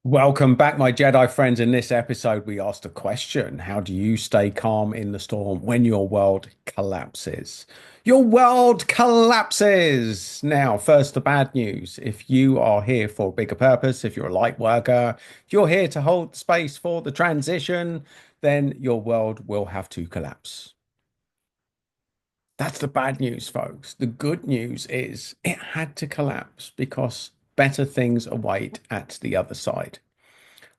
Welcome back, my Jedi friends. In this episode, we asked a question. How do you stay calm in the storm when your world collapses? Your world collapses! Now, first, the bad news. If you are here for a bigger purpose, if you're a light worker, if you're here to hold space for the transition, then your world will have to collapse. That's the bad news, folks. The good news is it had to collapse because better things await at the other side.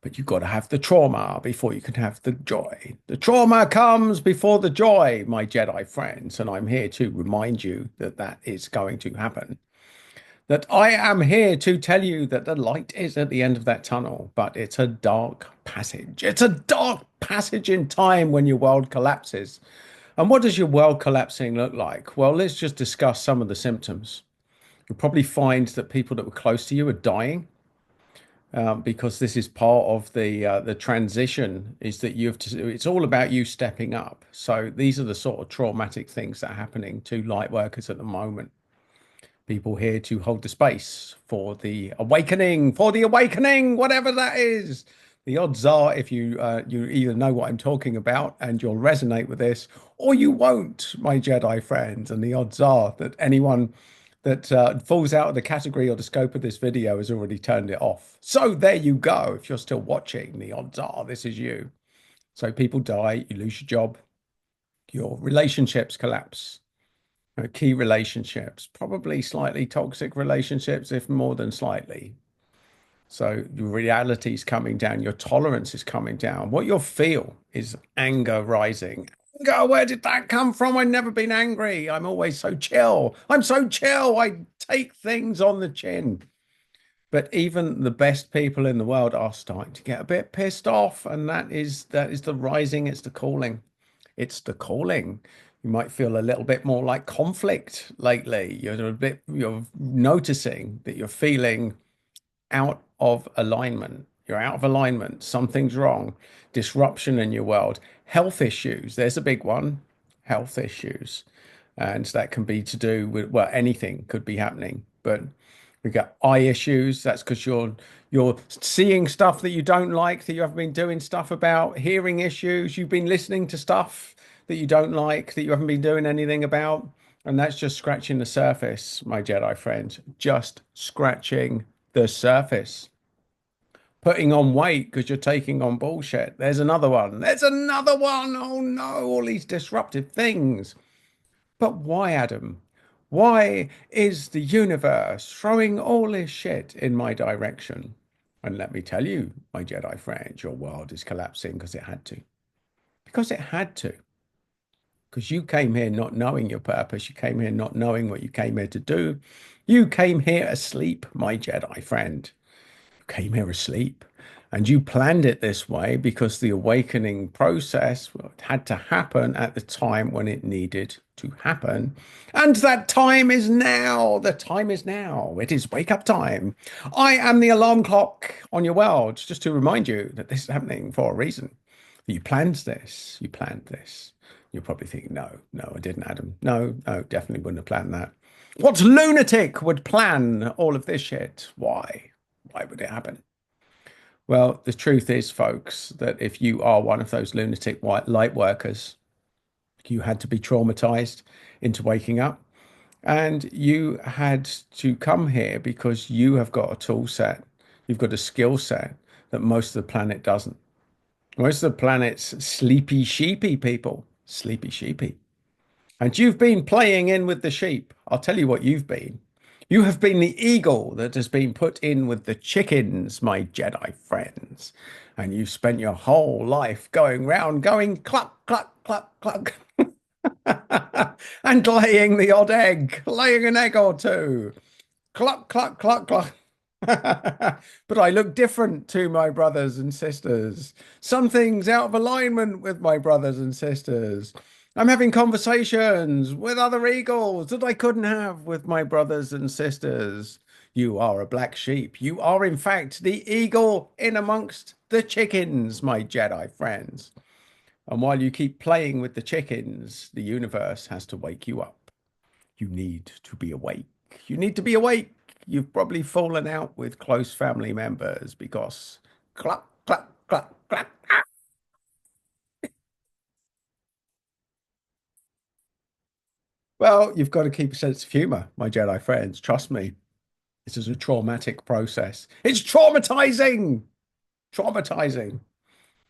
But you've got to have the trauma before you can have the joy. The trauma comes before the joy, my Jedi friends. And I'm here to remind you that that is going to happen. That I am here to tell you that the light is at the end of that tunnel, but it's a dark passage. It's a dark passage in time when your world collapses. And what does your world collapsing look like? Well, let's just discuss some of the symptoms. You'll probably find that people that were close to you are dying because this is part of the transition is that you have to it's all about you stepping up. So these are the sort of traumatic things that are happening to light workers at the moment. People here to hold the space for the awakening, whatever that is. The odds are, if you either know what I'm talking about and you'll resonate with this, or you won't, my Jedi friends. And the odds are that anyone that falls out of the category or the scope of this video has already turned it off. So there you go. If you're still watching, the odds are this is you. So people die, you lose your job, your relationships collapse. Key relationships, probably slightly toxic relationships, if more than slightly. So your reality is coming down, your tolerance is coming down. What you'll feel is anger rising. Anger, where did that come from? I've never been angry. I'm always so chill. I'm so chill. I take things on the chin. But even the best people in the world are starting to get a bit pissed off, and that is the rising, it's the calling. It's the calling. You might feel a little bit more like conflict lately. You're noticing that you're feeling out of alignment. You're out of alignment. Something's wrong. Disruption in your world. Health issues. There's a big one. Health issues. And that can be to do with, well, anything could be happening. But we got eye issues. That's because you're seeing stuff that you don't like, that you haven't been doing stuff about. Hearing issues. You've been listening to stuff that you don't like, that you haven't been doing anything about. And that's just scratching the surface, my Jedi friends. Just scratching the surface. Putting on weight because you're taking on bullshit. There's another one. There's another one. Oh no, all these disruptive things. But why, Adam? Why is the universe throwing all this shit in my direction? And let me tell you, my Jedi friend, your world is collapsing because it had to. Because it had to. Because you came here not knowing your purpose. You came here not knowing what you came here to do. You came here asleep, my Jedi friend. Came here asleep. And you planned it this way because the awakening process had to happen at the time when it needed to happen. And that time is now. The time is now. It is wake up time. I am the alarm clock on your world, just to remind you that this is happening for a reason. You planned this. You planned this. You're probably thinking, no, no, I didn't, Adam. No, no, definitely wouldn't have planned that. What lunatic would plan all of this shit? Why? Why would it happen? Well, the truth is, folks, that if you are one of those lunatic white light workers, you had to be traumatized into waking up and you had to come here because you have got a tool set, you've got a skill set that most of the planet doesn't. Most of the planet's sleepy sheepy people, sleepy sheepy. And you've been playing in with the sheep. I'll tell you what you've been. You have been the eagle that has been put in with the chickens, my Jedi friends. And you've spent your whole life going round, going cluck, cluck, cluck, cluck, and laying the odd egg, laying an egg or two. Cluck, cluck, cluck, cluck. But I look different to my brothers and sisters. Something's out of alignment with my brothers and sisters. I'm having conversations with other eagles that I couldn't have with my brothers and sisters. You are a black sheep. You are, in fact, the eagle in amongst the chickens, my Jedi friends. And while you keep playing with the chickens, the universe has to wake you up. You need to be awake. You need to be awake. You've probably fallen out with close family members because Clap, clap, clap, clap. Well, you've got to keep a sense of humor, my Jedi friends. Trust me, this is a traumatic process. It's traumatizing. Traumatizing.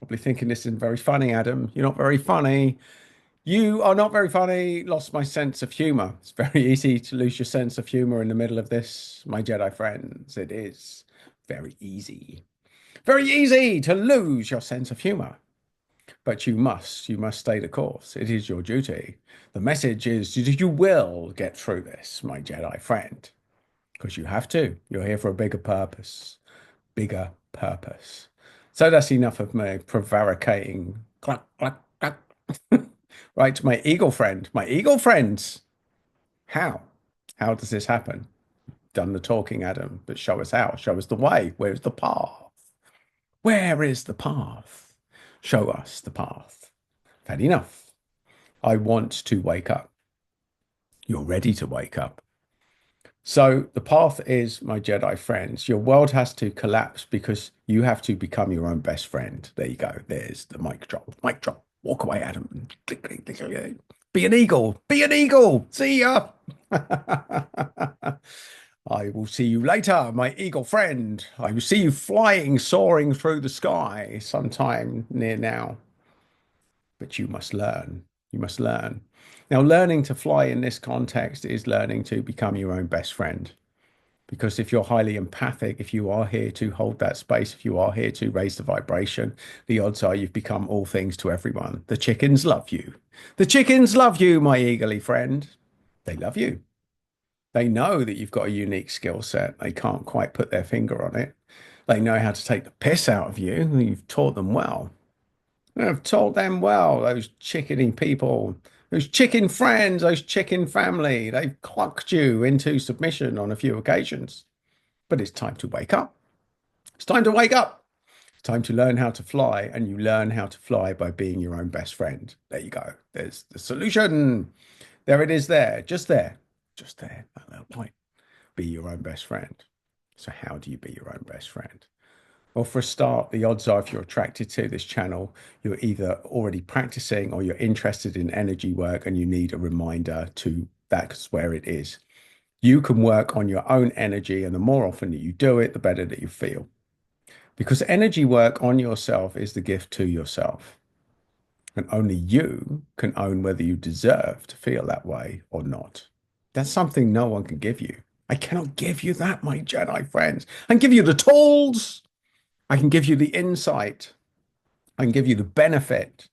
Probably thinking this isn't very funny, Adam. You're not very funny. You are not very funny. Lost my sense of humor. It's very easy to lose your sense of humor in the middle of this, my Jedi friends. It is very easy. Very easy to lose your sense of humor. But you must stay the course. It is your duty. The message is you will get through this, my Jedi friend, because you have to. You're here for a bigger purpose. Bigger purpose. So that's enough of me prevaricating. Cluck, cluck, cluck. Right to my eagle friend. My eagle friends. How? How does this happen? Done the talking, Adam, but show us how. Show us the way. Where's the path? Where is the path? Show us the path. Had enough. I want to wake up. You're ready to wake up. So the path is, my Jedi friends, your world has to collapse because you have to become your own best friend. There you go. There's the mic drop. Mic drop. Walk away, Adam. Be an eagle. Be an eagle. See ya. I will see you later, my eagle friend. I will see you flying, soaring through the sky sometime near now. But you must learn. You must learn. Now, learning to fly in this context is learning to become your own best friend. Because if you're highly empathic, if you are here to hold that space, if you are here to raise the vibration, the odds are you've become all things to everyone. The chickens love you. The chickens love you, my eagerly friend. They love you. They know that you've got a unique skill set. They can't quite put their finger on it. They know how to take the piss out of you. You've taught them well. I've told them well, those chickeny people, those chicken friends, those chicken family, they've clucked you into submission on a few occasions. But it's time to wake up. It's time to wake up. It's time to learn how to fly, and you learn how to fly by being your own best friend. There you go. There's the solution. There it is there, just there, that little point. Be your own best friend. So how do you be your own best friend? Well, for a start, the odds are if you're attracted to this channel, you're either already practicing or you're interested in energy work and you need a reminder to that's where it is. You can work on your own energy, and the more often that you do it, the better that you feel. Because energy work on yourself is the gift to yourself. And only you can own whether you deserve to feel that way or not. That's something no one can give you. I cannot give you that, my Jedi friends. I can give you the tools. I can give you the insight. I can give you the benefit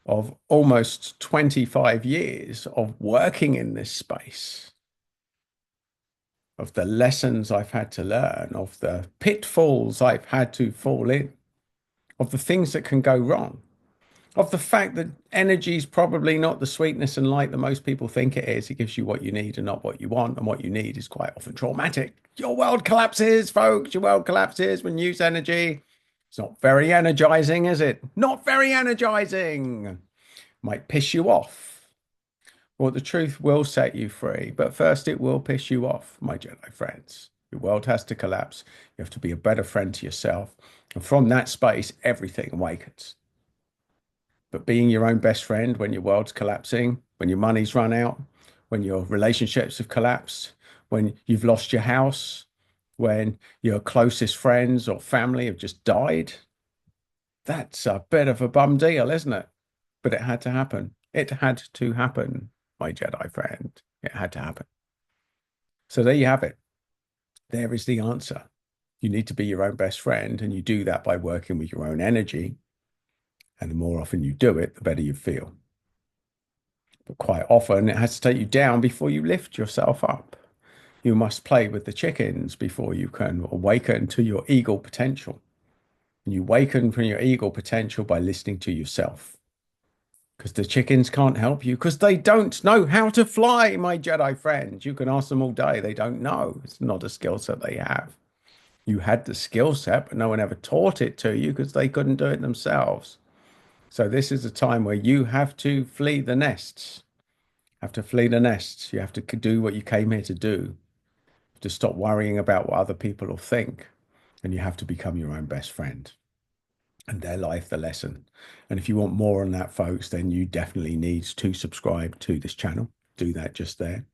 of almost 25 years of working in this space, of the lessons I've had to learn, of the pitfalls I've had to fall in, of the things that can go wrong, of the fact that energy is probably not the sweetness and light that most people think it is. It gives you what you need and not what you want. And what you need is quite often traumatic. Your world collapses, folks. Your world collapses when you use energy. It's not very energizing, is it? Not very energizing. Might piss you off. Well, the truth will set you free, but first it will piss you off, my Jedi friends. Your world has to collapse. You have to be a better friend to yourself. And from that space, everything awakens. But being your own best friend when your world's collapsing, when your money's run out, when your relationships have collapsed, when you've lost your house, when your closest friends or family have just died, that's a bit of a bum deal, isn't it? But it had to happen. It had to happen, my Jedi friend. It had to happen. So there you have it. There is the answer. You need to be your own best friend, and you do that by working with your own energy. And the more often you do it, the better you feel. But quite often it has to take you down before you lift yourself up. You must play with the chickens before you can awaken to your eagle potential. And you awaken from your eagle potential by listening to yourself. Because the chickens can't help you because they don't know how to fly, my Jedi friends. You can ask them all day. They don't know. It's not a skill set they have. You had the skill set, but no one ever taught it to you because they couldn't do it themselves. So this is a time where you have to flee the nests. Have to flee the nests. You have to do what you came here to do. To stop worrying about what other people will think. And you have to become your own best friend. and their life the lesson. And if you want more on that, folks, then you definitely need to subscribe to this channel. Do that just there.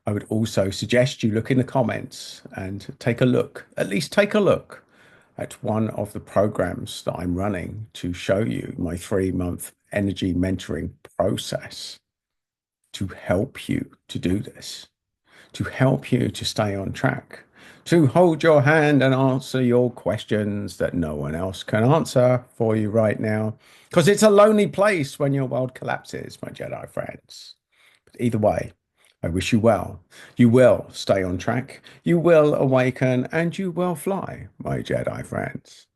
I would also suggest you look in the comments and take a look, at least take a look at one of the programs that I'm running to show you my 3-month energy mentoring process to help you to do this, to help you to stay on track, to hold your hand and answer your questions that no one else can answer for you right now. Because it's a lonely place when your world collapses, my Jedi friends. But either way, I wish you well. You will stay on track, you will awaken, and you will fly, my Jedi friends.